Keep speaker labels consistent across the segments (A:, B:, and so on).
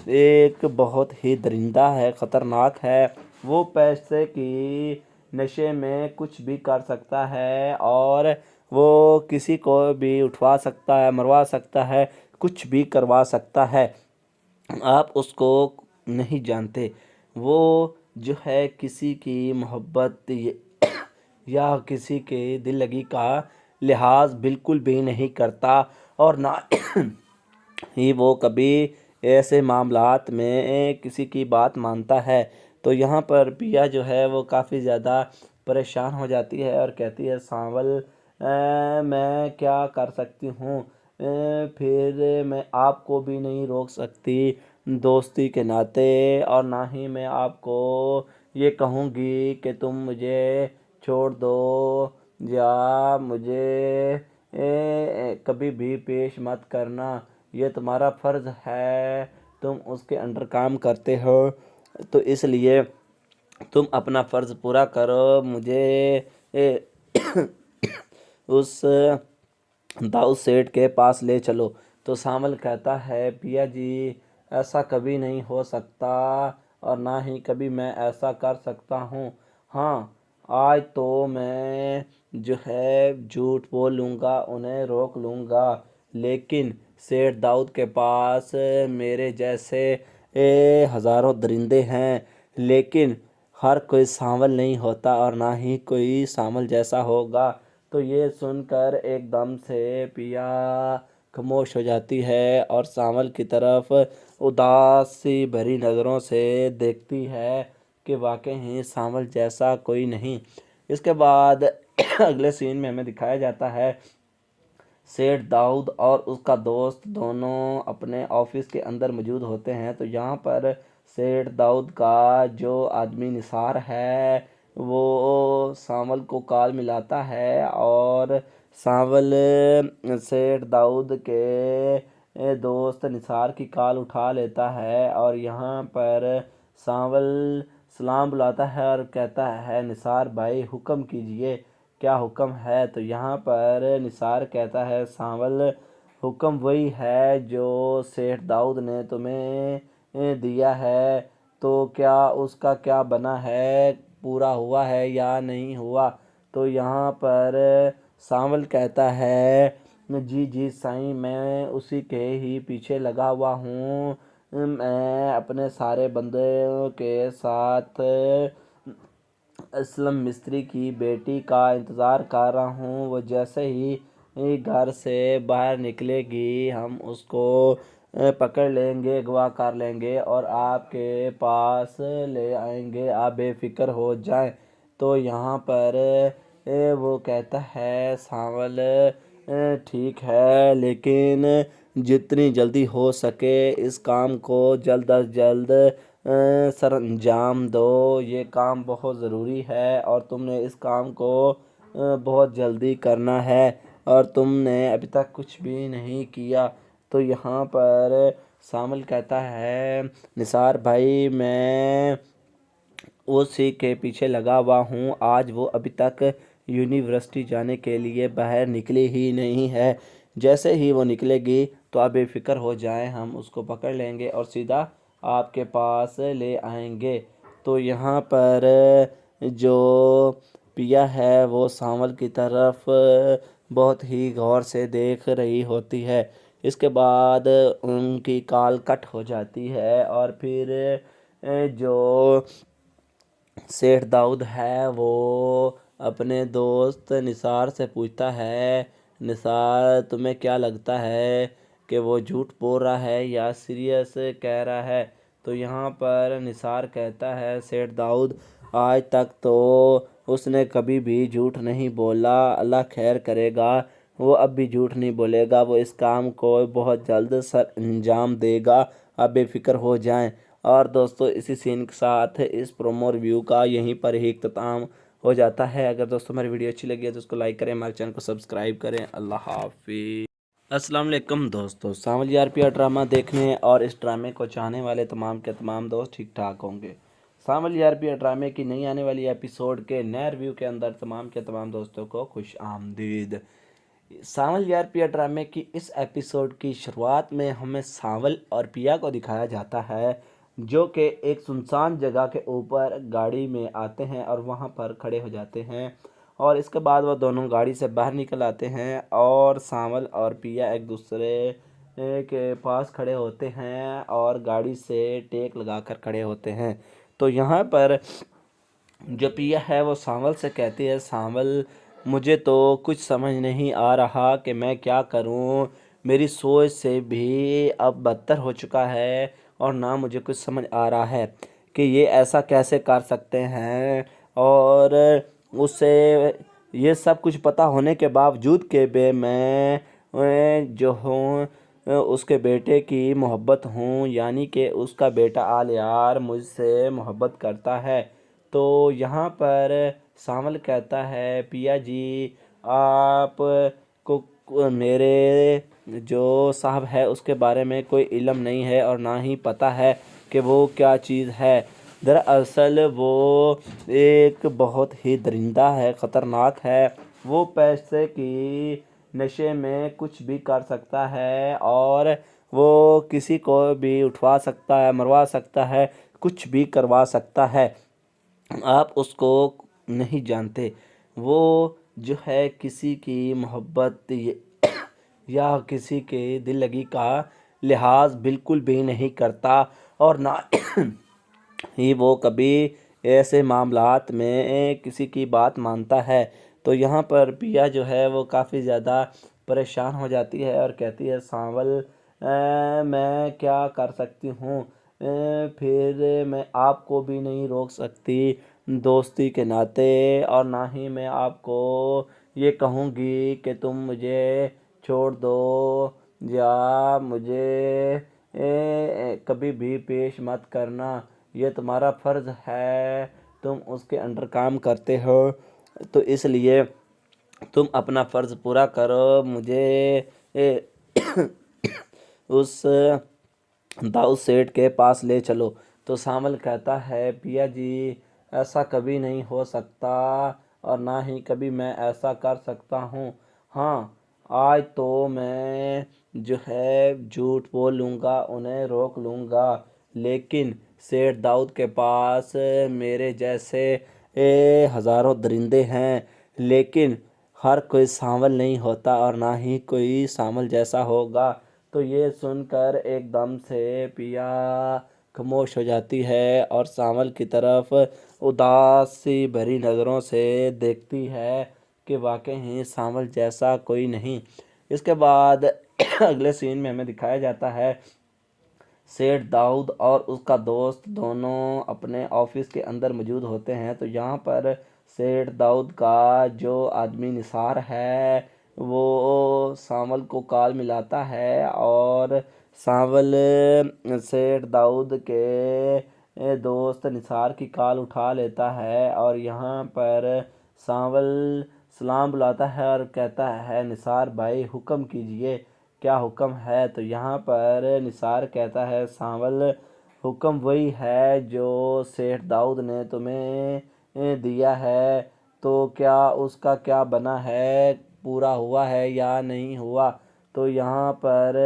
A: ایک بہت ہی درندہ ہے، خطرناک ہے۔ وہ پیسے کی نشے میں کچھ بھی کر سکتا ہے اور وہ کسی کو بھی اٹھوا سکتا ہے، مروا سکتا ہے، کچھ بھی کروا سکتا ہے۔ آپ اس کو نہیں جانتے۔ وہ جو ہے کسی کی محبت یا کسی کے دل لگی کا لحاظ بالکل بھی نہیں کرتا، اور نہ ہی وہ کبھی ایسے معاملات میں کسی کی بات مانتا ہے۔ تو یہاں پر پیا جو ہے وہ کافی زیادہ پریشان ہو جاتی ہے اور کہتی ہے سانول میں کیا کر سکتی ہوں، پھر میں آپ کو بھی نہیں روک سکتی دوستی کے ناطے، اور نہ ہی میں آپ کو یہ کہوں گی کہ تم مجھے چھوڑ دو یا مجھے کبھی بھی پیش مت کرنا، یہ تمہارا فرض ہے، تم اس کے انڈر کام کرتے ہو، تو اس لیے تم اپنا فرض پورا کرو، مجھے اس داؤد سیٹھ کے پاس لے چلو۔ تو سانول کہتا ہے پیا جی ایسا کبھی نہیں ہو سکتا، اور نہ ہی کبھی میں ایسا کر سکتا ہوں۔ ہاں آج تو میں جو ہے جھوٹ بول لوں گا، انہیں روک لوں گا، لیکن سیٹھ داؤد کے پاس میرے جیسے ہزاروں درندے ہیں، لیکن ہر کوئی سانول نہیں ہوتا اور نہ ہی کوئی سانول جیسا ہوگا۔ تو یہ سن کر ایک دم سے پیا خاموش ہو جاتی ہے اور سانول کی طرف اداسی بھری نظروں سے دیکھتی ہے کہ واقعی ہی سانول جیسا کوئی نہیں۔ اس کے بعد اگلے سین میں ہمیں دکھایا جاتا ہے سیٹھ داؤد اور اس کا دوست دونوں اپنے آفس کے اندر موجود ہوتے ہیں۔ تو یہاں پر سیٹھ داؤد کا جو آدمی نثار ہے وہ سانول کو کال ملاتا ہے، اور سانول سیٹھ داؤد کے دوست نثار کی کال اٹھا لیتا ہے، اور یہاں پر سانول سلام بلاتا ہے اور کہتا ہے نثار بھائی حکم کیجئے، کیا حکم ہے؟ تو یہاں پر نثار کہتا ہے سانول حکم وہی ہے جو سیٹھ داؤد نے تمہیں دیا ہے، تو کیا اس کا کیا بنا ہے، پورا ہوا ہے یا نہیں ہوا؟ تو یہاں پر سانول کہتا ہے جی جی سائیں میں اسی کے ہی پیچھے لگا ہوا ہوں، میں اپنے سارے بندوں کے ساتھ اسلم مستری کی بیٹی کا انتظار کر رہا ہوں، وہ جیسے ہی گھر سے باہر نکلے گی ہم اس کو پکڑ لیں گے، اغوا کر لیں گے اور آپ کے پاس لے آئیں گے، آپ بے فکر ہو جائیں۔ تو یہاں پر وہ کہتا ہے سانول ٹھیک ہے، لیکن جتنی جلدی ہو سکے اس کام کو جلد از جلد سر انجام دو، یہ کام بہت ضروری ہے اور تم نے اس کام کو بہت جلدی کرنا ہے، اور تم نے ابھی تک کچھ بھی نہیں کیا۔ تو یہاں پر سانول کہتا ہے نثار بھائی میں اسی کے پیچھے لگا ہوا ہوں، آج وہ ابھی تک یونیورسٹی جانے کے لیے باہر نکلی ہی نہیں ہے، جیسے ہی وہ نکلے گی تو آپ بے فکر ہو جائیں، ہم اس کو پکڑ لیں گے اور سیدھا آپ کے پاس لے آئیں گے۔ تو یہاں پر جو پیا ہے وہ سانول کی طرف بہت ہی غور سے دیکھ رہی ہوتی ہے۔ اس کے بعد ان کی کال کٹ ہو جاتی ہے، اور پھر جو سیٹھ داؤد ہے وہ اپنے دوست نثار سے پوچھتا ہے نثار تمہیں کیا لگتا ہے کہ وہ جھوٹ بول رہا ہے یا سیریس کہہ رہا ہے؟ تو یہاں پر نثار کہتا ہے سیٹھ داؤد آج تک تو اس نے کبھی بھی جھوٹ نہیں بولا، اللہ خیر کرے گا، وہ اب بھی جھوٹ نہیں بولے گا، وہ اس کام کو بہت جلد سر انجام دے گا، آپ بے فکر ہو جائیں۔ اور دوستو اسی سین کے ساتھ اس پرومو ریویو کا یہیں پر ہی اختتام ہو جاتا ہے۔ اگر دوستو ہماری ویڈیو اچھی لگی ہے تو اس کو لائک کریں، ہمارے چینل کو سبسکرائب کریں۔ اللہ حافظ۔ السلام علیکم دوستو، سانول RPR ڈرامہ دیکھنے اور اس ڈرامے کو چاہنے والے تمام کے تمام دوست ٹھیک ٹھاک ہوں گے۔ سانول RPR ڈرامے کی نئی آنے والی ایپیسوڈ کے نئے ریویو کے اندر تمام کے تمام دوستوں کو خوش آمدید۔ سانول یار پیا ڈرامے کی اس ایپیسوڈ کی شروعات میں ہمیں سانول اور پیا کو دکھایا جاتا ہے جو کہ ایک سنسان جگہ کے اوپر گاڑی میں آتے ہیں اور وہاں پر کھڑے ہو جاتے ہیں، اور اس کے بعد وہ دونوں گاڑی سے باہر نکل آتے ہیں اور سانول اور پیا ایک دوسرے کے پاس کھڑے ہوتے ہیں اور گاڑی سے ٹیک لگا کر کھڑے ہوتے ہیں۔ تو یہاں پر جو پیا ہے وہ سانول سے کہتی ہے، سانول مجھے تو کچھ سمجھ نہیں آ رہا کہ میں کیا کروں، میری سوچ سے بھی اب بدتر ہو چکا ہے اور نہ مجھے کچھ سمجھ آ رہا ہے کہ یہ ایسا کیسے کر سکتے ہیں، اور اس سے یہ سب کچھ پتہ ہونے کے باوجود کہ میں جو ہوں اس کے بیٹے کی محبت ہوں، یعنی کہ اس کا بیٹا آلیار مجھ سے محبت کرتا ہے۔ تو یہاں پر سانول کہتا ہے، پیا جی آپ کو میرے جو صاحب ہے اس کے بارے میں کوئی علم نہیں ہے اور نہ ہی پتہ ہے کہ وہ کیا چیز ہے۔ دراصل وہ ایک بہت ہی درندہ ہے، خطرناک ہے، وہ پیسے کی نشے میں کچھ بھی کر سکتا ہے اور وہ کسی کو بھی اٹھوا سکتا ہے، مروا سکتا ہے، کچھ بھی کروا سکتا ہے۔ آپ اس کو نہیں جانتے، وہ جو ہے کسی کی محبت یا کسی کے دل لگی کا لحاظ بالکل بھی نہیں کرتا اور نہ ہی وہ کبھی ایسے معاملات میں کسی کی بات مانتا ہے۔ تو یہاں پر پیا جو ہے وہ کافی زیادہ پریشان ہو جاتی ہے اور کہتی ہے، سانول میں کیا کر سکتی ہوں، پھر میں آپ کو بھی نہیں روک سکتی دوستی کے ناطے، اور نہ ہی میں آپ کو یہ کہوں گی کہ تم مجھے چھوڑ دو یا مجھے کبھی بھی پیش مت کرنا، یہ تمہارا فرض ہے، تم اس کے انڈر کام کرتے ہو تو اس لیے تم اپنا فرض پورا کرو، مجھے اس داؤد سیٹھ کے پاس لے چلو۔ تو سانول کہتا ہے، پیا جی ایسا کبھی نہیں ہو سکتا اور نہ ہی کبھی میں ایسا کر سکتا ہوں۔ ہاں آج تو میں جو ہے جھوٹ بول لوں گا، انہیں روک لوں گا، لیکن سیٹھ داؤد کے پاس میرے جیسے ہزاروں درندے ہیں، لیکن ہر کوئی سانول نہیں ہوتا اور نہ ہی کوئی سانول جیسا ہوگا۔ تو یہ سن کر ایک دم سے پیا خاموش ہو جاتی ہے اور سانول کی طرف اداسی بھری نظروں سے دیکھتی ہے کہ واقعی ہی سانول جیسا کوئی نہیں۔ اس کے بعد اگلے سین میں ہمیں دکھایا جاتا ہے، سیٹھ داؤد اور اس کا دوست دونوں اپنے آفس کے اندر موجود ہوتے ہیں۔ تو یہاں پر سیٹھ داؤد کا جو آدمی نثار ہے وہ سانول کو کال ملاتا ہے اور سانول سیٹھ داؤد کے دوست نثار کی کال اٹھا لیتا ہے اور یہاں پر سانول سلام بلاتا ہے اور کہتا ہے، نثار بھائی حکم کیجئے، کیا حکم ہے؟ تو یہاں پر نثار کہتا ہے، سانول حکم وہی ہے جو سیٹھ داؤد نے تمہیں دیا ہے، تو کیا اس کا کیا بنا ہے، پورا ہوا ہے یا نہیں ہوا؟ تو یہاں پر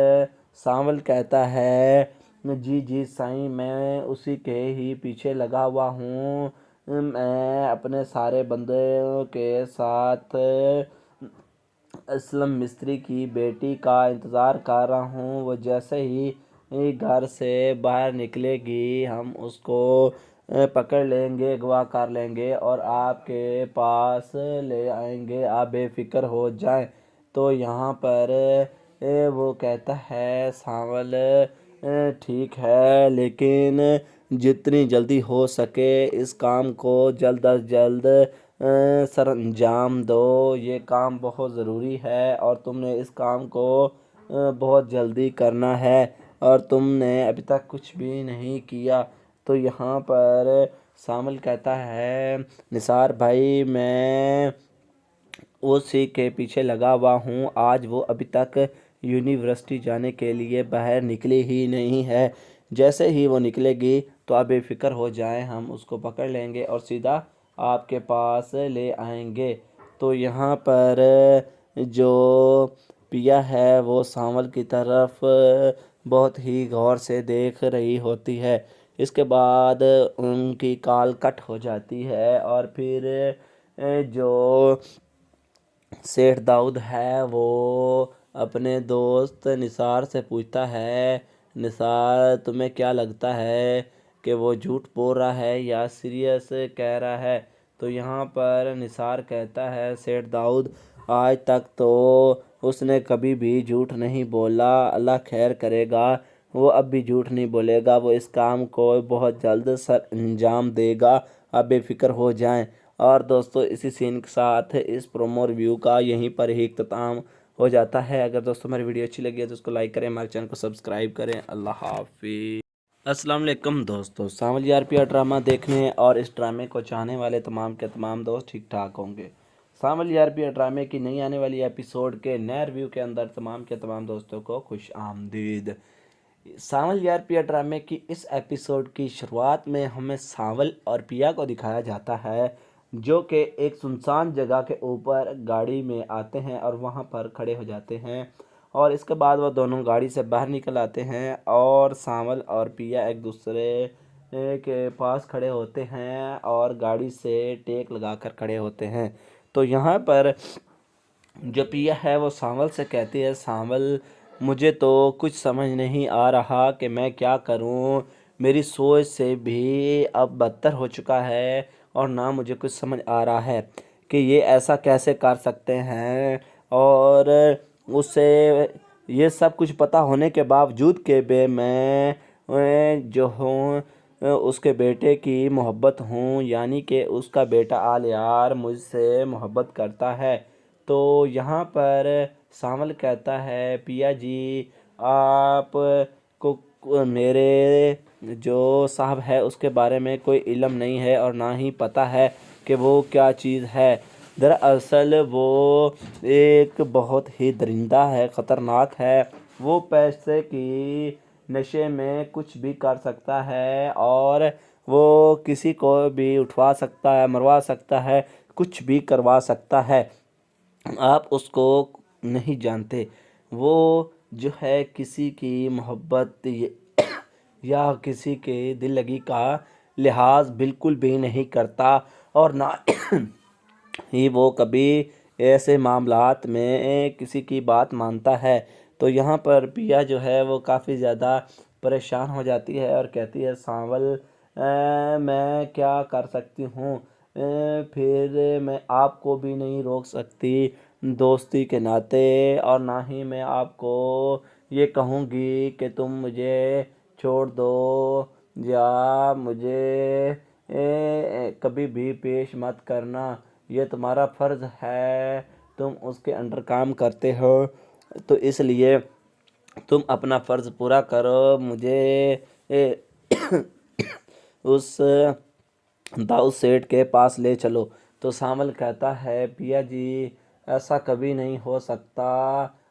A: سانول کہتا ہے، جی جی سائیں، میں اسی کے ہی پیچھے لگا ہوا ہوں، میں اپنے سارے بندوں کے ساتھ اسلم مستری کی بیٹی کا انتظار کر رہا ہوں، وہ جیسے ہی گھر سے باہر نکلے گی ہم اس کو پکڑ لیں گے، اغوا کر لیں گے اور آپ کے پاس لے آئیں گے، آپ بے فکر ہو جائیں۔ تو یہاں پر وہ کہتا ہے، سانول ٹھیک ہے، لیکن جتنی جلدی ہو سکے اس کام کو جلد از جلد سر انجام دو، یہ کام بہت ضروری ہے اور تم نے اس کام کو بہت جلدی کرنا ہے اور تم نے ابھی تک کچھ بھی نہیں کیا۔ تو یہاں پر سانول کہتا ہے، نثار بھائی میں اسی کے پیچھے لگا ہوا ہوں، آج وہ ابھی تک یونیورسٹی جانے کے لیے باہر نکلی ہی نہیں ہے، جیسے ہی وہ نکلے گی تو آپ بے فکر ہو جائیں، ہم اس کو پکڑ لیں گے اور سیدھا آپ کے پاس لے آئیں گے۔ تو یہاں پر جو پیا ہے وہ سانول کی طرف بہت ہی غور سے دیکھ رہی ہوتی ہے۔ اس کے بعد ان کی کال کٹ ہو جاتی ہے اور پھر جو سیٹھ داؤد ہے وہ اپنے دوست نثار سے پوچھتا ہے، نثار تمہیں کیا لگتا ہے کہ وہ جھوٹ بول رہا ہے یا سیریس کہہ رہا ہے؟ تو یہاں پر نثار کہتا ہے سیٹھ داؤد آج تک تو اس نے کبھی بھی جھوٹ نہیں بولا، اللہ خیر کرے گا، وہ اب بھی جھوٹ نہیں بولے گا، وہ اس کام کو بہت جلد سر انجام دے گا، آپ بے فکر ہو جائیں۔ اور دوستو اسی سین کے ساتھ اس پرومو ریویو کا یہیں پر ہی اختتام ہو جاتا ہے۔ اگر دوستو ہماری ویڈیو اچھی لگی ہے تو اس کو لائک کریں، ہمارے چینل کو سبسکرائب کریں۔ اللہ حافظ۔ السلام علیکم دوستو، سانول یار پیار ڈرامہ دیکھنے اور اس ڈرامے کو چاہنے والے تمام کے تمام دوست ٹھیک ٹھاک ہوں گے۔ سانول یار پیار ڈرامے کی نئی آنے والی ایپیسوڈ کے نئے ریویو کے اندر تمام کے تمام دوستوں کو خوش آمدید۔ سانول یار پیا ڈرامے کی اس ایپیسوڈ کی شروعات میں ہمیں سانول اور پیا کو دکھایا جاتا ہے جو کہ ایک سنسان جگہ کے اوپر گاڑی میں آتے ہیں اور وہاں پر کھڑے ہو جاتے ہیں، اور اس کے بعد وہ دونوں گاڑی سے باہر نکل آتے ہیں اور سانول اور پیا ایک دوسرے کے پاس کھڑے ہوتے ہیں اور گاڑی سے ٹیک لگا کر کھڑے ہوتے ہیں۔ تو یہاں پر جو پیا ہے وہ سانول سے کہتی ہے، سانول مجھے تو کچھ سمجھ نہیں آ رہا کہ میں کیا کروں، میری سوچ سے بھی اب بدتر ہو چکا ہے اور نہ مجھے کچھ سمجھ آ رہا ہے کہ یہ ایسا کیسے کر سکتے ہیں، اور اس سے یہ سب کچھ پتہ ہونے کے باوجود کہ میں جو ہوں اس کے بیٹے کی محبت ہوں، یعنی کہ اس کا بیٹا آلیار مجھ سے محبت کرتا ہے۔ تو یہاں پر سانول کہتا ہے پیا جی آپ کو میرے جو صاحب ہے اس کے بارے میں کوئی علم نہیں ہے اور نہ ہی پتہ ہے کہ وہ کیا چیز ہے، دراصل وہ ایک بہت ہی درندہ ہے، خطرناک ہے، وہ پیسے کی نشے میں کچھ بھی کر سکتا ہے اور وہ کسی کو بھی اٹھوا سکتا ہے، مروا سکتا ہے، کچھ بھی کروا سکتا ہے، آپ اس کو نہیں جانتے، وہ جو ہے کسی کی محبت یا کسی کے دل لگی کا لحاظ بالکل بھی نہیں کرتا اور نہ ہی وہ کبھی ایسے معاملات میں کسی کی بات مانتا ہے۔ تو یہاں پر پیا جو ہے وہ کافی زیادہ پریشان ہو جاتی ہے اور کہتی ہے سانول میں کیا کر سکتی ہوں، پھر میں آپ کو بھی نہیں روک سکتی دوستی کے ناطے، اور نہ ہی میں آپ کو یہ کہوں گی کہ تم مجھے چھوڑ دو یا مجھے کبھی بھی پیش مت کرنا، یہ تمہارا فرض ہے، تم اس کے انڈر کام کرتے ہو تو اس لیے تم اپنا فرض پورا کرو، مجھے اس داؤد سیٹھ کے پاس لے چلو۔ تو سانول کہتا ہے پیا جی ایسا کبھی نہیں ہو سکتا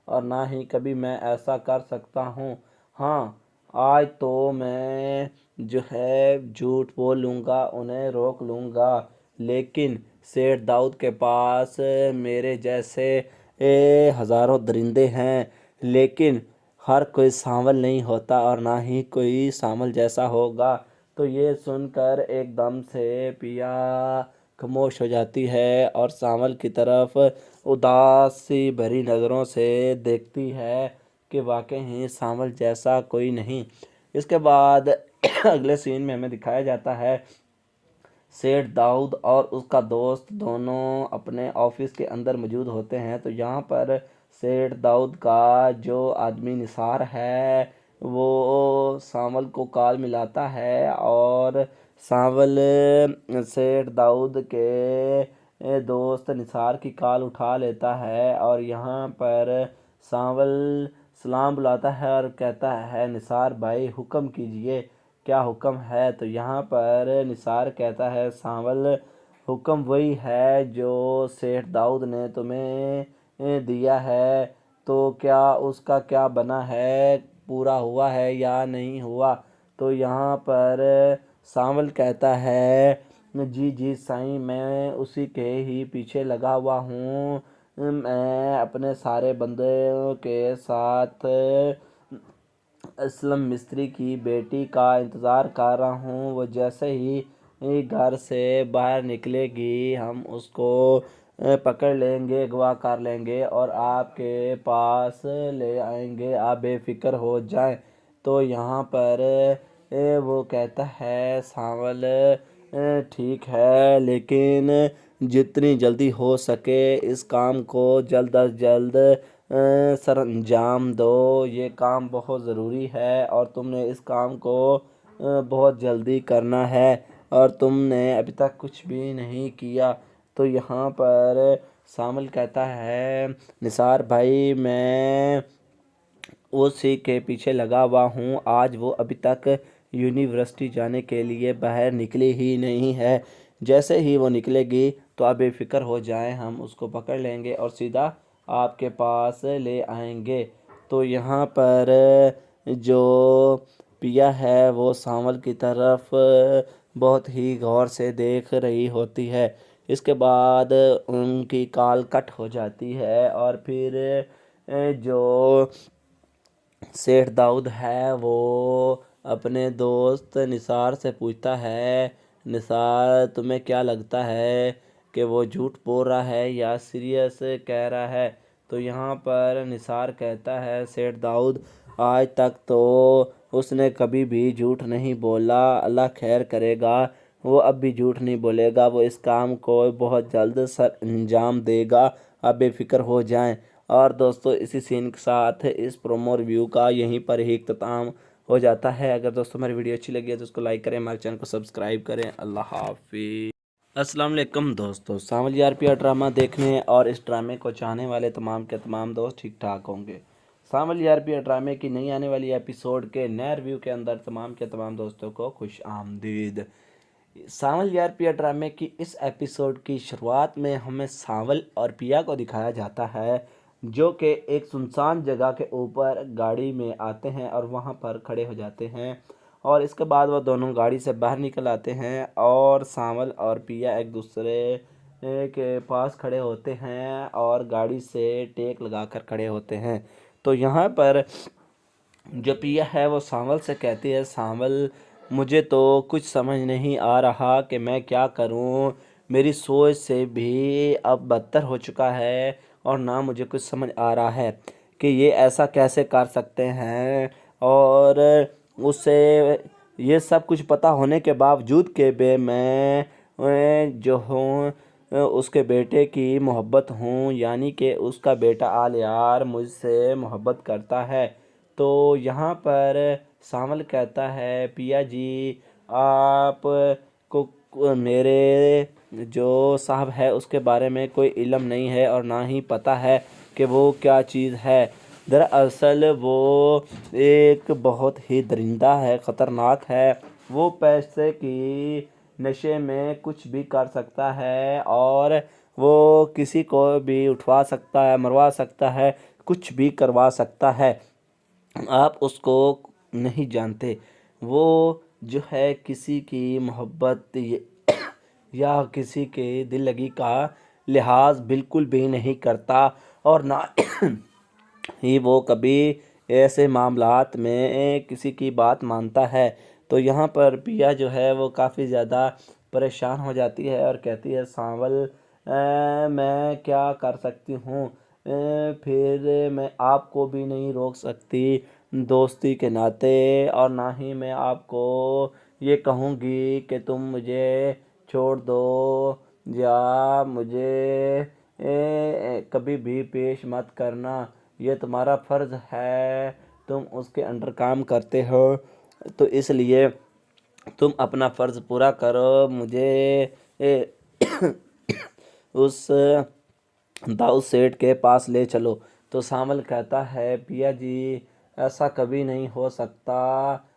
A: اور نہ ہی کبھی میں ایسا کر سکتا ہوں، ہاں آج تو میں جو ہے جھوٹ بول لوں گا، انہیں روک لوں گا، لیکن سیٹھ داؤد کے پاس میرے جیسے ہزاروں درندے ہیں لیکن ہر کوئی سانول نہیں ہوتا اور نہ ہی کوئی سانول جیسا ہوگا۔ تو یہ سن کر ایک دم سے پیا خاموش ہو جاتی ہے اور سانول کی طرف اداسی بھری نظروں سے دیکھتی ہے کہ واقعی ہی سانول جیسا کوئی نہیں۔ اس کے بعد اگلے سین میں ہمیں دکھایا جاتا ہے سیٹھ داؤد اور اس کا دوست دونوں اپنے آفس کے اندر موجود ہوتے ہیں۔ تو یہاں پر سیٹھ داؤد کا جو آدمی نثار ہے وہ سانول کو کال ملاتا ہے اور سانول سیٹھ داؤد کے دوست نثار کی کال اٹھا لیتا ہے اور یہاں پر سانول سلام بلاتا ہے اور کہتا ہے نثار بھائی حکم کیجئے، کیا حکم ہے؟ تو یہاں پر نثار کہتا ہے سانول حکم وہی ہے جو سیٹھ داؤد نے تمہیں دیا ہے، تو کیا اس کا کیا بنا ہے، پورا ہوا ہے یا نہیں ہوا؟ تو یہاں پر سانول کہتا ہے جی جی سائیں میں اسی کے ہی پیچھے لگا ہوا ہوں، میں اپنے سارے بندوں کے ساتھ اسلم مستری کی بیٹی کا انتظار کر رہا ہوں۔ وہ جیسے ہی گھر سے باہر نکلے گی ہم اس کو پکڑ لیں گے، اغوا کر لیں گے اور آپ کے پاس لے آئیں گے، آپ بے فکر ہو جائیں۔ تو یہاں پر وہ کہتا ہے سانول ٹھیک ہے، لیکن جتنی جلدی ہو سکے اس کام کو جلد از جلد سر انجام دو۔ یہ کام بہت ضروری ہے اور تم نے اس کام کو بہت جلدی کرنا ہے اور تم نے ابھی تک کچھ بھی نہیں کیا۔ تو یہاں پر سانول کہتا ہے نثار بھائی میں اسی کے پیچھے لگا ہوا ہوں، آج وہ ابھی تک یونیورسٹی جانے کے لیے باہر نکلی ہی نہیں ہے۔ جیسے ہی وہ نکلے گی تو آپ بے فکر ہو جائیں، ہم اس کو پکڑ لیں گے اور سیدھا آپ کے پاس لے آئیں گے۔ تو یہاں پر جو پیا ہے وہ سانول کی طرف بہت ہی غور سے دیکھ رہی ہوتی ہے۔ اس کے بعد ان کی کال کٹ ہو جاتی ہے اور پھر جو سیٹھ داؤد ہے وہ اپنے دوست نثار سے پوچھتا ہے نثار تمہیں کیا لگتا ہے کہ وہ جھوٹ بول رہا ہے یا سیریس کہہ رہا ہے؟ تو یہاں پر نثار کہتا ہے سیٹھ داؤد آج تک تو اس نے کبھی بھی جھوٹ نہیں بولا، اللہ خیر کرے گا، وہ اب بھی جھوٹ نہیں بولے گا، وہ اس کام کو بہت جلد سر انجام دے گا، آپ بے فکر ہو جائیں۔ اور دوستو اسی سین کے ساتھ اس پرومو ریویو کا یہیں پر ہی اختتام ہو جاتا ہے۔ اگر دوستو ہماری ویڈیو اچھی لگی ہے تو اس کو لائک کریں، ہمارے چینل کو سبسکرائب کریں۔ اللہ حافظ۔ السلام علیکم دوستو، سانول یار پیا ڈرامہ دیکھنے اور اس ڈرامے کو چاہنے والے تمام کے تمام دوست ٹھیک ٹھاک ہوں گے۔ سانول یار پیا ڈرامے کی نئی آنے والی ایپیسوڈ کے نئے ریویو کے اندر تمام کے تمام دوستوں کو خوش آمدید۔ سانول یار پیا ڈرامے کی اس ایپیسوڈ کی شروعات میں ہمیں سانول اور پیا کو دکھایا جاتا ہے جو کہ ایک سنسان جگہ کے اوپر گاڑی میں آتے ہیں اور وہاں پر کھڑے ہو جاتے ہیں، اور اس کے بعد وہ دونوں گاڑی سے باہر نکل آتے ہیں اور سانول اور پیا ایک دوسرے کے پاس کھڑے ہوتے ہیں اور گاڑی سے ٹیک لگا کر کھڑے ہوتے ہیں۔ تو یہاں پر جو پیا ہے وہ سانول سے کہتی ہے سانول مجھے تو کچھ سمجھ نہیں آ رہا کہ میں کیا کروں، میری سوچ سے بھی اب بدتر ہو چکا ہے اور نہ مجھے کچھ سمجھ آ رہا ہے کہ یہ ایسا کیسے کر سکتے ہیں، اور اس سے یہ سب کچھ پتہ ہونے کے باوجود کہ میں جو ہوں اس کے بیٹے کی محبت ہوں، یعنی کہ اس کا بیٹا آلیار مجھ سے محبت کرتا ہے۔ تو یہاں پر سانول کہتا ہے پیا جی آپ کو میرے جو صاحب ہے اس کے بارے میں کوئی علم نہیں ہے اور نہ ہی پتہ ہے کہ وہ کیا چیز ہے۔ دراصل وہ ایک بہت ہی درندہ ہے، خطرناک ہے، وہ پیسے کی نشے میں کچھ بھی کر سکتا ہے اور وہ کسی کو بھی اٹھوا سکتا ہے، مروا سکتا ہے، کچھ بھی کروا سکتا ہے۔ آپ اس کو نہیں جانتے، وہ جو ہے کسی کی محبت یا کسی کے دل لگی کا لحاظ بالکل بھی نہیں کرتا اور نہ ہی وہ کبھی ایسے معاملات میں کسی کی بات مانتا ہے۔ تو یہاں پر پیا جو ہے وہ کافی زیادہ پریشان ہو جاتی ہے اور کہتی ہے سانول میں کیا کر سکتی ہوں، پھر میں آپ کو بھی نہیں روک سکتی دوستی کے ناطے، اور نہ ہی میں آپ کو یہ کہوں گی کہ تم مجھے چھوڑ دو یا مجھے کبھی بھی پیش مت کرنا، یہ تمہارا فرض ہے، تم اس کے انڈر کام کرتے ہو تو اس لیے تم اپنا فرض پورا کرو، مجھے اس داؤد سیٹھ کے پاس لے چلو۔ تو سانول کہتا ہے پیا جی ایسا کبھی نہیں ہو سکتا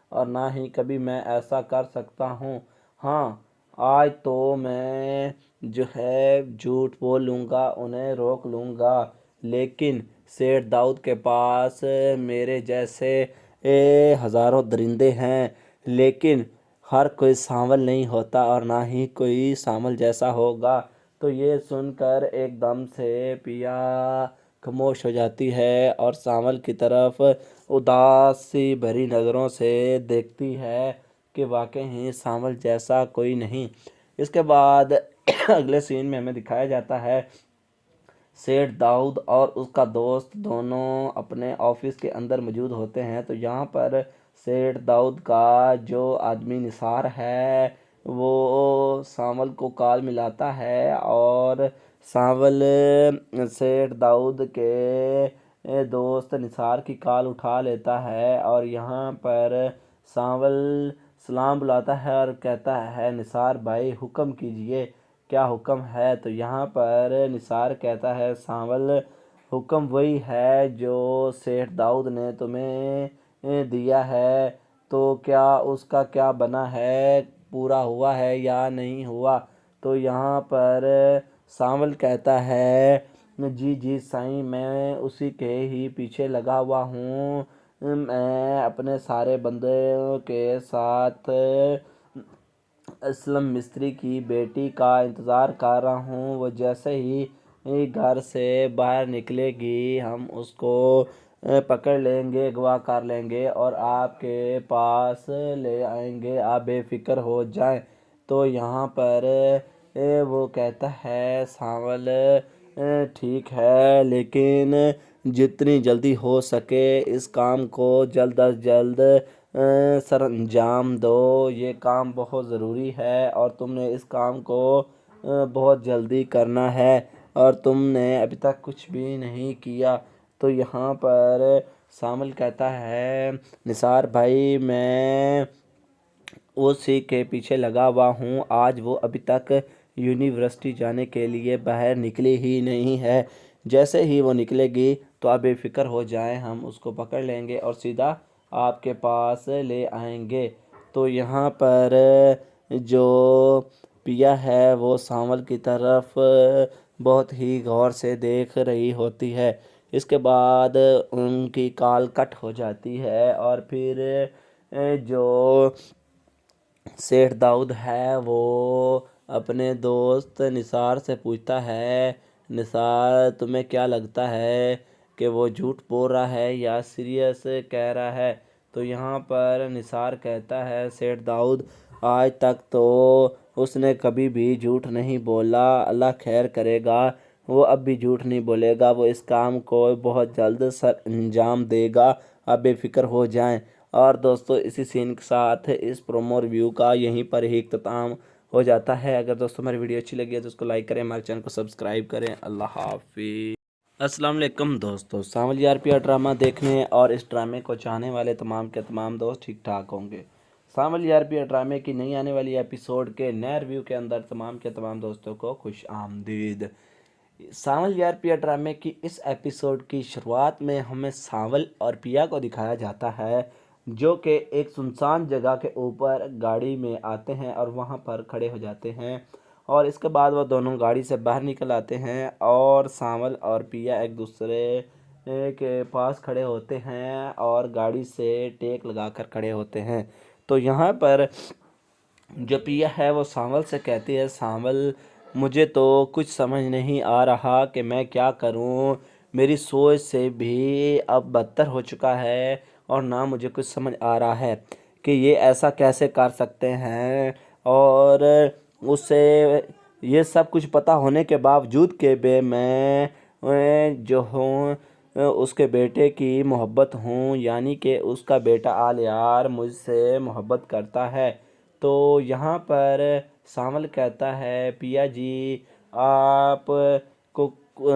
A: اور نہ ہی کبھی میں ایسا کر سکتا ہوں، ہاں آج تو میں جو ہے جھوٹ بول لوں گا، انہیں روک لوں گا، لیکن سیٹھ داؤد کے پاس میرے جیسے ہزاروں درندے ہیں، لیکن ہر کوئی سانول نہیں ہوتا اور نہ ہی کوئی سانول جیسا ہوگا۔ تو یہ سن کر ایک دم سے پیا خاموش ہو جاتی ہے اور سانول کی طرف اداسی بھری نظروں سے دیکھتی ہے کہ واقعی ہی سانول جیسا کوئی نہیں۔ اس کے بعد اگلے سین میں ہمیں دکھایا جاتا ہے سیٹھ داؤد اور اس کا دوست دونوں اپنے آفس کے اندر موجود ہوتے ہیں۔ تو یہاں پر سیٹھ داؤد کا جو آدمی نثار ہے وہ سانول کو کال ملاتا ہے اور سانول سیٹھ داؤد کے دوست نثار کی کال اٹھا لیتا ہے اور یہاں پر سانول سلام بلاتا ہے اور کہتا ہے نثار بھائی حکم کیجئے، کیا حکم ہے؟ تو یہاں پر نثار کہتا ہے سانول حکم وہی ہے جو سیٹھ داؤد نے تمہیں دیا ہے، تو کیا اس کا کیا بنا ہے، پورا ہوا ہے یا نہیں ہوا؟ تو یہاں پر سانول کہتا ہے جی جی سائیں، میں اسی کے ہی پیچھے لگا ہوا ہوں، میں اپنے سارے بندوں کے ساتھ اسلم مستری کی بیٹی کا انتظار کر رہا ہوں، وہ جیسے ہی گھر سے باہر نکلے گی ہم اس کو پکڑ لیں گے، اغوا کر لیں گے اور آپ کے پاس لے آئیں گے، آپ بے فکر ہو جائیں۔ تو یہاں پر وہ کہتا ہے سانول ٹھیک ہے، لیکن جتنی جلدی ہو سکے اس کام کو جلد از جلد سر انجام دو، یہ کام بہت ضروری ہے اور تم نے اس کام کو بہت جلدی کرنا ہے اور تم نے ابھی تک کچھ بھی نہیں کیا۔ تو یہاں پر سانول کہتا ہے نثار بھائی میں اسی کے پیچھے لگا ہوا ہوں، آج وہ ابھی تک یونیورسٹی جانے کے لیے باہر نکلی ہی نہیں ہے، جیسے ہی وہ نکلے گی تو آپ بے فکر ہو جائیں، ہم اس کو پکڑ لیں گے اور سیدھا آپ کے پاس لے آئیں گے۔ تو یہاں پر جو پیا ہے وہ سانول کی طرف بہت ہی غور سے دیکھ رہی ہوتی ہے۔ اس کے بعد ان کی کال کٹ ہو جاتی ہے اور پھر جو سیٹھ داؤد ہے وہ اپنے دوست نثار سے پوچھتا ہے نثار تمہیں کیا لگتا ہے کہ وہ جھوٹ بول رہا ہے یا سیریس کہہ رہا ہے؟ تو یہاں پر نثار کہتا ہے سیٹھ داؤد آج تک تو اس نے کبھی بھی جھوٹ نہیں بولا، اللہ خیر کرے گا، وہ اب بھی جھوٹ نہیں بولے گا، وہ اس کام کو بہت جلد سر انجام دے گا، آپ بے فکر ہو جائیں۔ اور دوستو اسی سین کے ساتھ اس پرومو ریویو کا یہیں پر ہی اختتام ہو جاتا ہے۔ اگر دوستو ہماری ویڈیو اچھی لگی ہے تو اس کو لائک کریں، ہمارے چینل کو سبسکرائب کریں۔ اللہ حافظ۔ السلام علیکم دوستو، سانول یار پیا ڈرامہ دیکھنے اور اس ڈرامے کو چاہنے والے تمام کے تمام دوست ٹھیک ٹھاک ہوں گے۔ سانول یار پیا ڈرامے کی نئی آنے والی ایپیسوڈ کے نئے ریویو کے اندر تمام کے تمام دوستوں کو خوش آمدید۔ سانول یار پیا ڈرامے کی اس ایپیسوڈ کی شروعات میں ہمیں سانول اور پیا کو دکھایا جاتا ہے جو کہ ایک سنسان جگہ کے اوپر گاڑی میں آتے ہیں اور وہاں پر کھڑے ہو جاتے ہیں، اور اس کے بعد وہ دونوں گاڑی سے باہر نکل آتے ہیں اور سانول اور پیا ایک دوسرے کے پاس کھڑے ہوتے ہیں اور گاڑی سے ٹیک لگا کر کھڑے ہوتے ہیں۔ تو یہاں پر جو پیا ہے وہ سانول سے کہتی ہے سانول مجھے تو کچھ سمجھ نہیں آ رہا کہ میں کیا کروں، میری سوچ سے بھی اب بدتر ہو چکا ہے اور نہ مجھے کچھ سمجھ آ رہا ہے کہ یہ ایسا کیسے کر سکتے ہیں، اور اس سے یہ سب کچھ پتہ ہونے کے باوجود کہ میں جو ہوں اس کے بیٹے کی محبت ہوں، یعنی کہ اس کا بیٹا آلیار مجھ سے محبت کرتا ہے۔ تو یہاں پر سانول کہتا ہے پیا جی آپ کو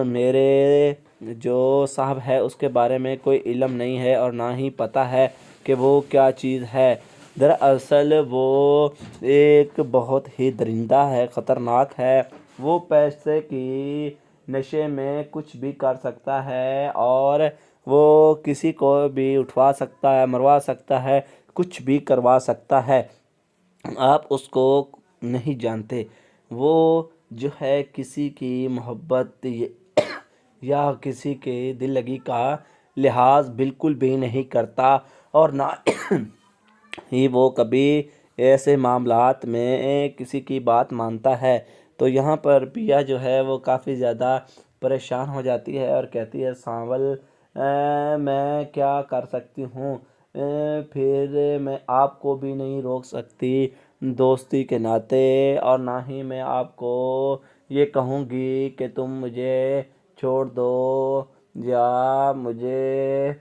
A: میرے جو صاحب ہے اس کے بارے میں کوئی علم نہیں ہے اور نہ ہی پتہ ہے کہ وہ کیا چیز ہے، دراصل وہ ایک بہت ہی درندہ ہے، خطرناک ہے، وہ پیسے کی نشے میں کچھ بھی کر سکتا ہے اور وہ کسی کو بھی اٹھوا سکتا ہے، مروا سکتا ہے، کچھ بھی کروا سکتا ہے، آپ اس کو نہیں جانتے، وہ جو ہے کسی کی محبت یا کسی کے دل لگی کا لحاظ بالکل بھی نہیں کرتا اور نہ ہی وہ کبھی ایسے معاملات میں کسی کی بات مانتا ہے۔ تو یہاں پر پیا جو ہے وہ کافی زیادہ پریشان ہو جاتی ہے اور کہتی ہے سانول میں کیا کر سکتی ہوں، پھر میں آپ کو بھی نہیں روک سکتی دوستی کے ناطے، اور نہ ہی میں آپ کو یہ کہوں گی کہ تم مجھے چھوڑ دو یا مجھے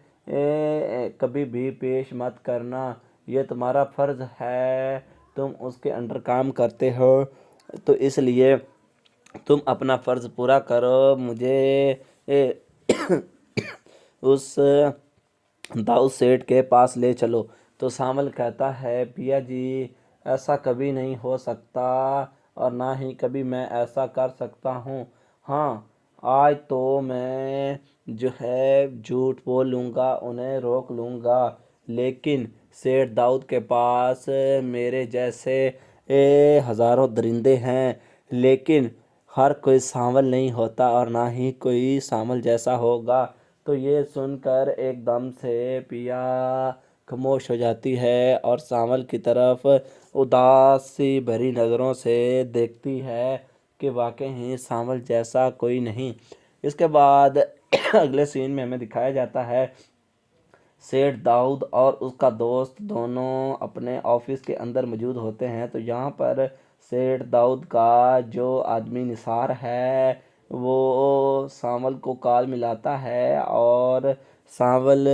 A: کبھی بھی پیش مت کرنا، یہ تمہارا فرض ہے، تم اس کے انڈر کام کرتے ہو، تو اس لیے تم اپنا فرض پورا کرو، مجھے اس داؤد سیٹھ کے پاس لے چلو۔ تو سانول کہتا ہے پیا جی ایسا کبھی نہیں ہو سکتا اور نہ ہی کبھی میں ایسا کر سکتا ہوں، ہاں آج تو میں جو ہے جھوٹ بول لوں گا، انہیں روک لوں گا، لیکن سیٹھ داؤد کے پاس میرے جیسے ہزاروں درندے ہیں، لیکن ہر کوئی سانول نہیں ہوتا اور نہ ہی کوئی سانول جیسا ہوگا۔ تو یہ سن کر ایک دم سے پیا خاموش ہو جاتی ہے اور سانول کی طرف اداسی بھری نظروں سے دیکھتی ہے کہ واقعی ہی سانول جیسا کوئی نہیں۔ اس کے بعد اگلے سین میں ہمیں دکھایا جاتا ہے سیٹھ داؤد اور اس کا دوست دونوں اپنے آفس کے اندر موجود ہوتے ہیں۔ تو یہاں پر سیٹھ داؤد کا جو آدمی نثار ہے وہ سانول کو کال ملاتا ہے اور سانول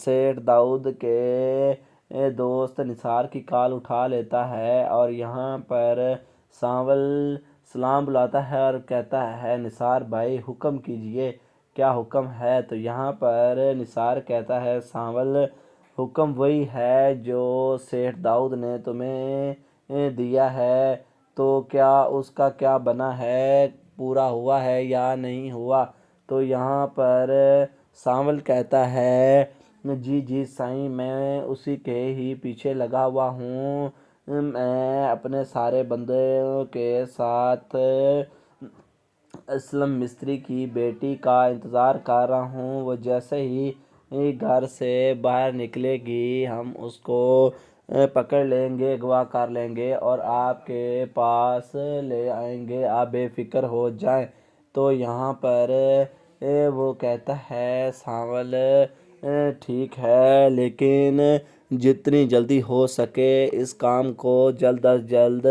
A: سیٹھ داؤد کے دوست نثار کی کال اٹھا لیتا ہے اور یہاں پر سانول سلام بلاتا ہے اور کہتا ہے نثار بھائی حکم کیجئے، کیا حکم ہے؟ تو یہاں پر نثار کہتا ہے سانول حکم وہی ہے جو سیٹھ داؤد نے تمہیں دیا ہے، تو کیا اس کا کیا بنا ہے، پورا ہوا ہے یا نہیں ہوا؟ تو یہاں پر سانول کہتا ہے جی جی سائیں میں اسی کے ہی پیچھے لگا ہوا ہوں، میں اپنے سارے بندوں کے ساتھ اسلم مستری کی بیٹی کا انتظار کر رہا ہوں، وہ جیسے ہی گھر سے باہر نکلے گی ہم اس کو پکڑ لیں گے، اغوا کر لیں گے اور آپ کے پاس لے آئیں گے، آپ بے فکر ہو جائیں۔ تو یہاں پر وہ کہتا ہے سانول ٹھیک ہے، لیکن جتنی جلدی ہو سکے اس کام کو جلد از جلد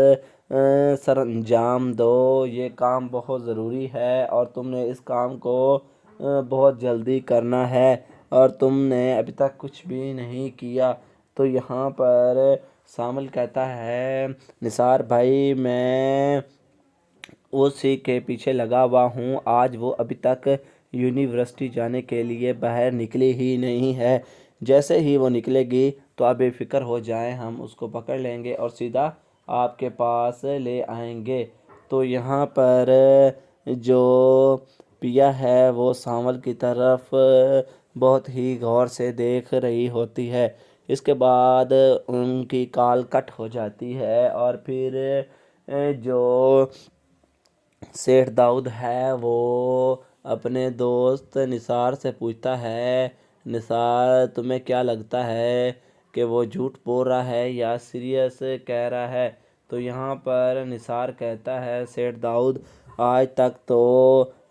A: سر انجام دو، یہ کام بہت ضروری ہے اور تم نے اس کام کو بہت جلدی کرنا ہے اور تم نے ابھی تک کچھ بھی نہیں کیا۔ تو یہاں پر سانول کہتا ہے نثار بھائی میں اسی کے پیچھے لگا ہوا ہوں، آج وہ ابھی تک یونیورسٹی جانے کے لیے باہر نکلی ہی نہیں ہے، جیسے ہی وہ نکلے گی تو آپ بے فکر ہو جائیں، ہم اس کو پکڑ لیں گے اور سیدھا آپ کے پاس لے آئیں گے۔ تو یہاں پر جو پیا ہے وہ سانول کی طرف بہت ہی غور سے دیکھ رہی ہوتی ہے۔ اس کے بعد ان کی کال کٹ ہو جاتی ہے اور پھر جو سیٹھ داؤد ہے وہ اپنے دوست نثار سے پوچھتا ہے نثار تمہیں کیا لگتا ہے کہ وہ جھوٹ بول رہا ہے یا سیریس کہہ رہا ہے؟ تو یہاں پر نثار کہتا ہے سیٹھ داؤد آج تک تو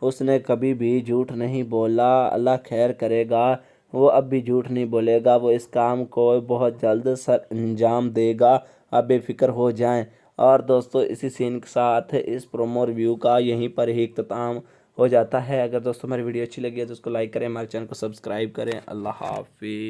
A: اس نے کبھی بھی جھوٹ نہیں بولا، اللہ خیر کرے گا، وہ اب بھی جھوٹ نہیں بولے گا، وہ اس کام کو بہت جلد سر انجام دے گا، آپ بے فکر ہو جائیں۔ اور دوستو اسی سین کے ساتھ اس پرومو ریویو کا یہیں پر ہی اختتام ہو جاتا ہے۔ اگر دوستو ہماری ویڈیو اچھی لگی ہے تو اس کو لائک کریں، ہمارے چینل کو سبسکرائب کریں۔ اللہ حافظ۔